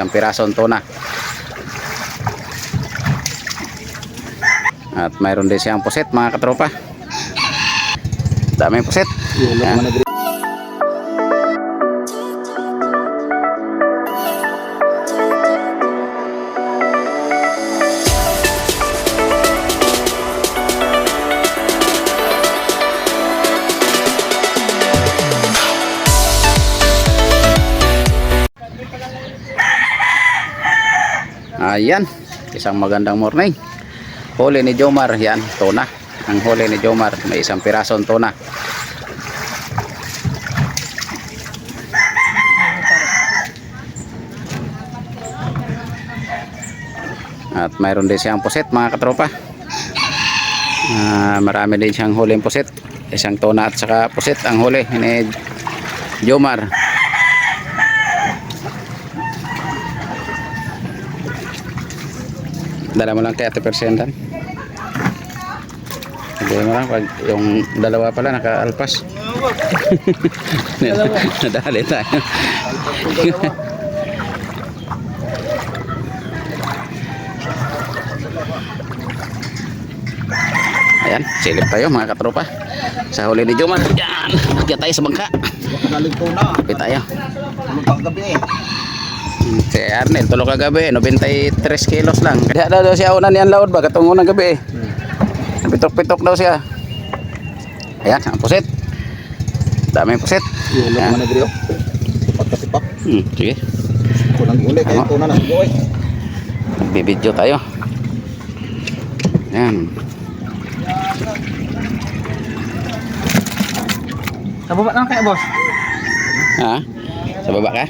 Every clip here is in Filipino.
Isang pirasong tuna. At mayroon din siyang puset mga katropa. Daming puset. Yan. Ayan, isang magandang morning. Huli ni Jomar, yan, tuna. Ang huli ni Jomar, may isang pirasong tuna. At mayroon din siyang puset mga katropa. Marami din siyang huling puset. Isang tuna at saka puset ang huli ni Jomar. Dala mo lang kay Ate Persendan. Hindi mo lang pag yung dalawa pala naka-alpas. Nadali tayo. Ayan, silip tayo mga katropa. Sa huli ni Jomar. Yan, kaya tayo sa bangka. Kapit tayo. Si Arnel, tulog kagabi, 93 kilos lang. Kaya daw siya unan yan laod ba, katong unang gabi. Pitok-pitok daw siya. Ayan, ang puset. Daming puset. Ayan. Sige. Bibidyo tayo. Ayan. Sa baba lang kaya boss? Ha? Sa baba ka?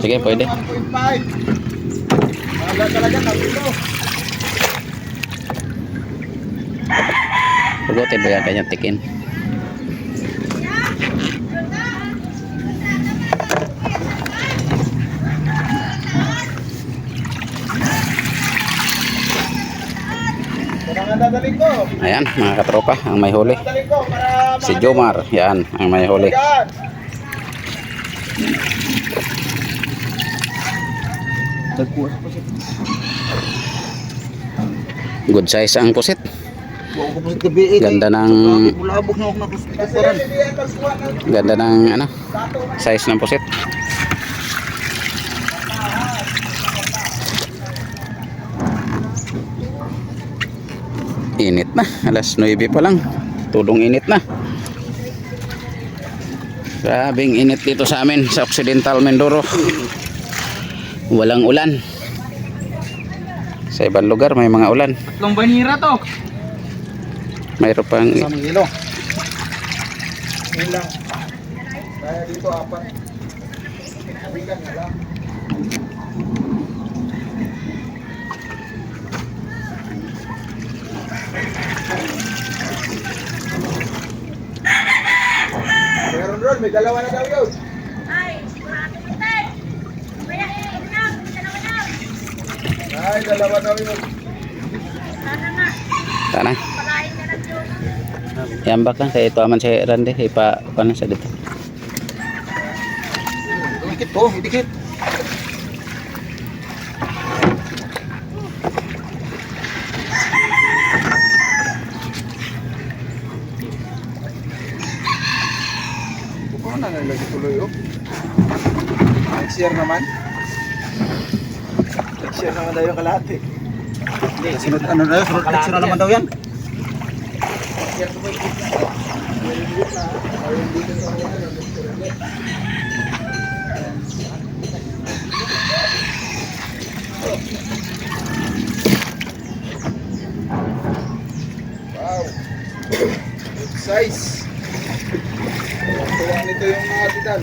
Sige, pwede. Pugutin ba yan kanyang tikin? Ayan mga katropa, ang may huli si Jomar. Yan, ang may huli. Good size ang pusit. Ganda ng ano, size ng pusit. Init na, alas 9 pa lang. Tulong init na. Grabing init dito sa amin sa Occidental Mindoro. Walang ulan. Sa ibang lugar may mga ulan. Tatlong banira to. Mayroon pang Isang kilo. Ilang. Kaya dito apat. Bigan na lang. Meron ron, may dalawa na daw yun. Ay, dalawa daw yun. sana. Yambak lang kaya ito aman si Randy ipa paano sa dito. Dikit po, dikit. Bukan na lagi tuloy oh. Share naman. Share naman daw yung kalahati. Hindi, sunod ano daw, sunod naman daw yan. Wow. Good size. Tuwa nito yung mga titan.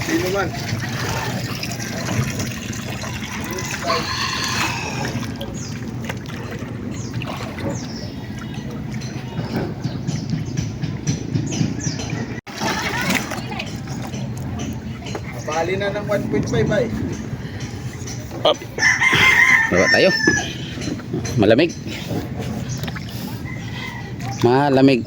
Sino man. Good size. Bali na ng 1.5 ay. Up. Bawa tayo. Malamig. Malamig.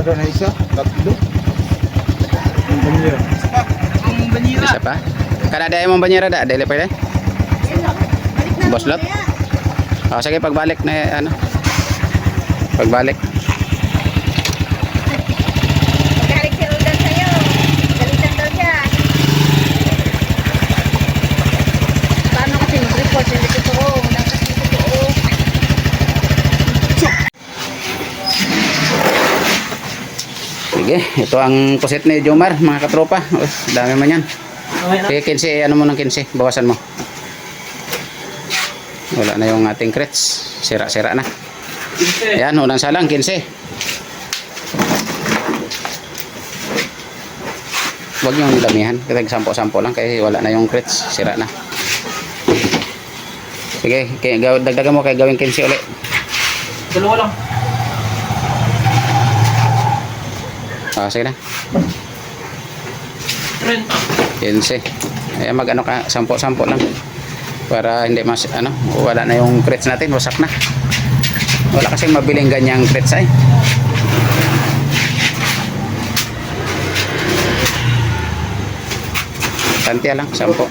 Ada na isa, tatlo. Ang banyera. Isa pa. Kada ada mong banyera da, dili pwede. Boslot. Oh, sige pagbalik na ano. Pagbalik. Galing si Roldan sa'yo. Galitan daw siya. Paano kasi mag-report? Hindi totoo. Walang kasi totoo. Sige, ito ang pusit ni Jomar, mga katropa. Oh, dami man yan. Sige, 15, ano mo ng 15? Bawasan mo. Wala na yung ating crates. Sira-sira na. Ayan, unang salang, 15. Huwag nyo damihan. Kasi sampo-sampo lang kasi wala na yung crates. Sira na. Sige, dagdagan mo kaya gawing 15 ulit. Dalawa lang. Ah, sige na. 15. Ayan, mag-ano ka, sampo-sampo lang. Para hindi mas, ano, wala na yung crates natin. Wasak na. Wala kasi mabiling ganyang crates ay. Tantiya lang, sampo.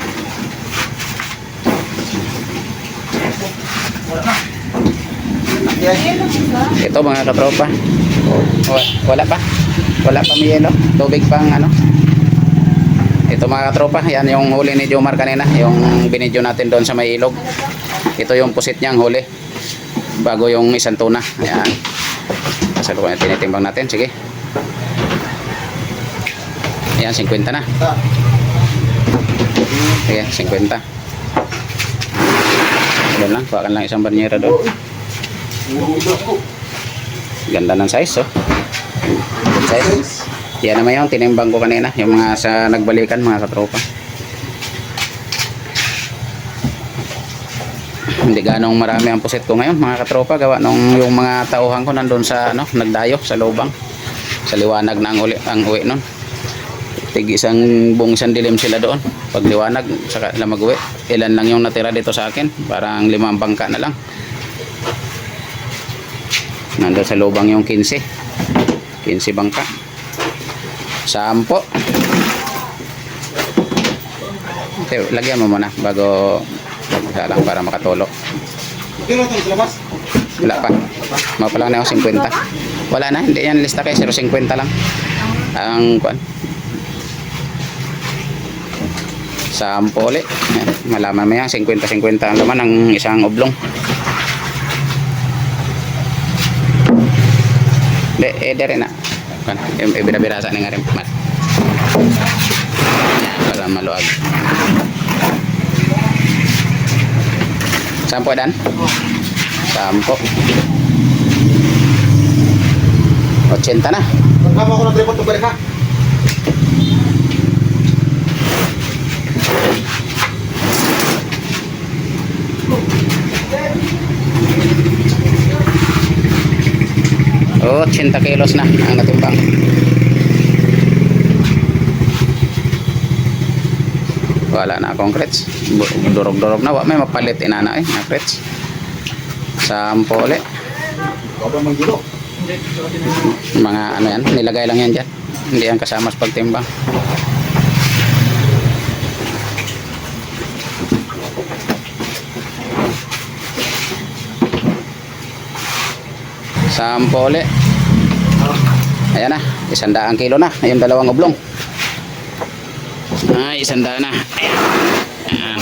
Ito mga katropa. Wala pa. Wala pa may yelo. Tubig pang ano. Ito mga katropa, yan yung huli ni Jomar kanina, yung binidyo natin doon sa may ilog. Ito yung pusit niyang huli. Bago yung isang tuna. Ayan. Kasalukuyan tinitimbang natin. Sige. Ayan, 50 na. Sige, 50. Doon lang, kuhakan lang isang banyera doon. Ganda ng size, oh. Good size. Yan naman yung tinimbang ko kanina, yung mga sa nagbalikan, mga katropa. Hindi ganong marami ang pusit ko ngayon, mga katropa, gawa nung yung mga tauhan ko nandun sa ano, nagdayo sa lubang. Sa liwanag na ang uwi nun. Isang buong isang dilim sila doon. Pag liwanag, saka sila mag-uwi. Ilan lang yung natira dito sa akin, parang 5 bangka na lang. Nandun sa lubang yung 15 bangka. 10. Okay, lagyan mo muna bago lang para makatulog. Kilo ito sa labas? Wala pa. Mapalang na ako 50. Wala na, hindi yan lista kayo 0.50 lang. Ang kuan. 10 ulit. Malaman mo yan, 50-50 ang laman ng isang oblong. Dere na. Ibirabirasa na nga rin. Para maluag. 10 dan? 10. 80 na. Magkama ko ng tripod to balik ha. Oh, 80 kilos na ang natimbang. Wala na akong crates. Durog-durog na. May mapalit inana eh. Na crates. 10 ulit. Sobrang manggilo. Mga ano yan. Nilagay lang yan dyan. Hindi yan kasama sa pagtimbang. Sampo ulit. Ayan na, 100 kilo na. Yung 2 oblong. Ay, 100 na. Ayan.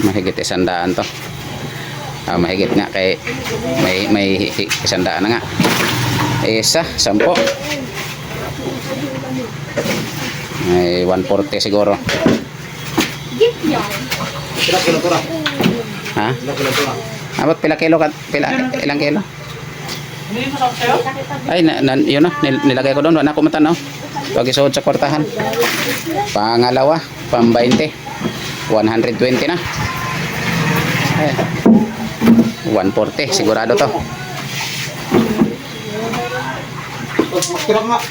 Mahigit 100 to. Mahigit nga kay may 100 na nga. Isa, 10. Ay 140 siguro. Ilang kilo tura? Ha? Ilang kilo tura? Abot pila kilo ka? Ilang kilo? Ay, yun na, nilagay ko doon. Wala na kumatan, no? Pag isuod sa kwartahan. Pangalawa, pang 20. 120 na. Ay, 140, sigurado to. Magkirap nga.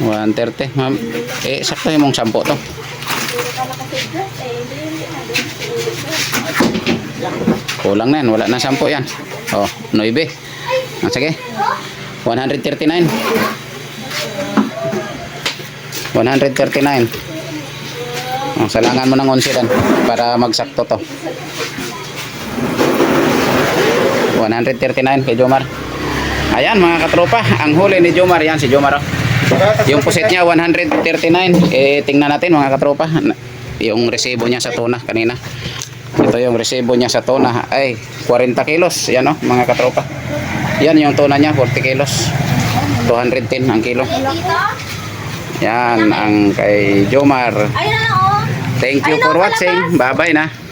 130, ma'am. Sakto yung mong 10 to. Kulang na yan, wala na 10 yan. Oh, 9. Ah, sige. 139. 139. Oh, salangan mo ng 11 dan para magsakto to. 139 kay Jomar. Ayan mga katropa, ang huli ni Jomar, yan si Jomar. Oh. Yung puset niya 139. Tingnan natin mga katropa yung resibo niya sa tuna kanina. Ito yung resibo niya sa tuna ay 40 kilos. Yan mga katropa. Yan yung tuna niya 40 kilos. 210 ang kilo. Yan ang kay Jomar. Ayun na, oh. Thank you for watching. Bye bye na.